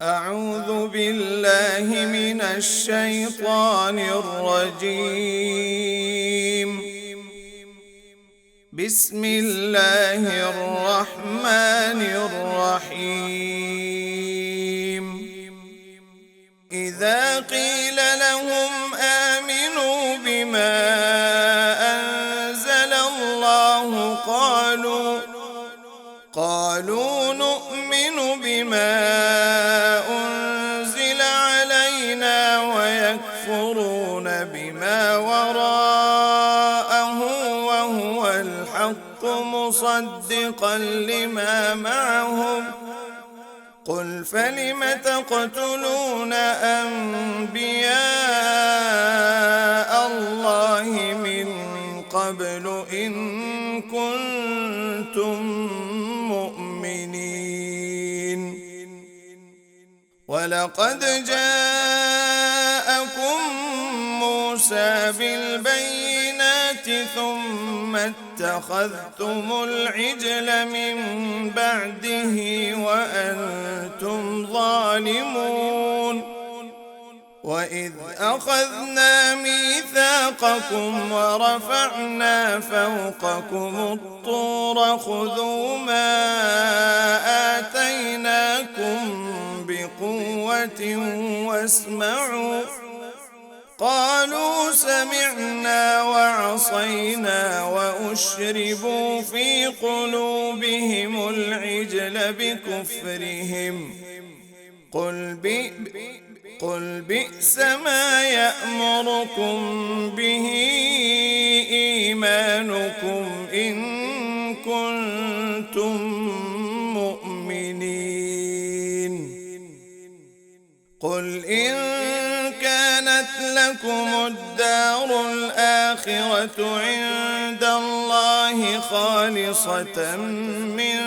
أعوذ بالله من الشيطان الرجيم. بسم الله الرحمن الرحيم. إذا قيل لهم آمنوا بما أنزل الله قالوا نؤمن بما أنزل علينا ويكفرون بما وراءه وهو الحق مصدقا لما معهم. قل فلم تقتلون أنبياء الله من قبل إن كنتم مؤمنين. ولقد جاءكم موسى بالبينات ثم اتخذتم العجل من بعده وأنتم ظالمون. وإذ أخذنا ميثاقكم ورفعنا فوقكم الطور خذوا ما آتيناكم بقوة واسمعوا. قالوا سمعنا وعصينا وأشربوا في قلوبهم العجل بكفرهم. قل بئس ما يأمركم به إيمانكم إن كنتم مؤمنين. قل إن كانت لكم الدار الآخرة عند الله خالصة من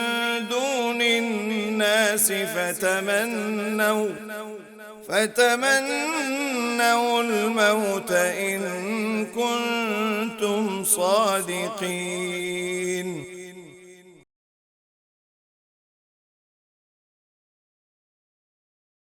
دون الناس فتمنوا الموت إن كنتم صادقين.